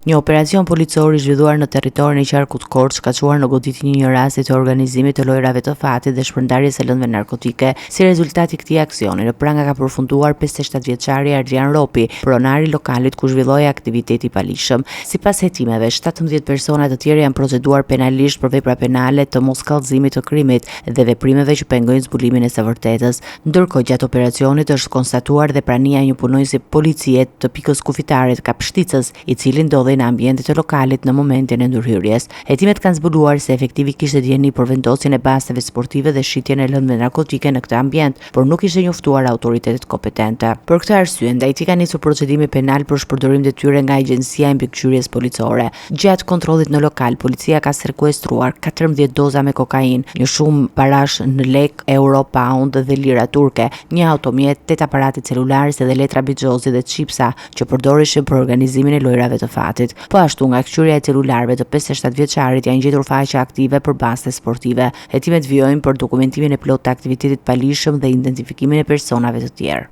Një operacion policor i zhvilluar në territorin e qarkut Korç ka çuar në goditje një rasti të organizimit të lojrave të fatit dhe shpërndarjes së lëndëve narkotike. Si rezultat i këtij aksioni, në pranga ka përfunduar 57 vjeçari Ardian Ropi, pronari i lokalit ku zhvilloi aktiviteti i palishëm. Sipas hetimeve, 17 persona të tjerë janë proceduar penalisht për vepra penale të moskallëzimit të krimit dhe veprimeve që pengojnë zbulimin e së vërtetës. Ndërkohë, gjatë operacionit është konstatuar dhe prania e një punojësi policie të pikës kufitare të Kapshticës, i cili ndodhej në ambientet e lokalit në momentin e ndërhyrjes. Hetimet kanë zbuluar se efektivi kishte dieni për vendosjen e bazave sportive dhe shitjen e lëndëve narkotike në këtë ambient, por nuk ishte njoftuar autoritetet kompetente. Për këtë arsye, ndaj tij ka nisur procedimi penal për shpërdorim detyre nga Agjencia e Mbikëqyrjes Policore. Gjatë kontrollit në lokal, policia ka sekuestruar 14 doza me kokainë, një shumë parash në lek, euro, pound dhe lira turke, një automjet, 8 aparate celulare dhe letra bixhozi dhe çipsa që përdoreshin për organizimin e lojrave të fatit. Po ashtu nga këshyrja e celularëve të 57 vjeçarit janë gjetur faqe aktive për baste sportive. Hetimet vijojnë për dokumentimin e plotë të aktivitetit palishëm dhe identifikimin e personave të tjerë.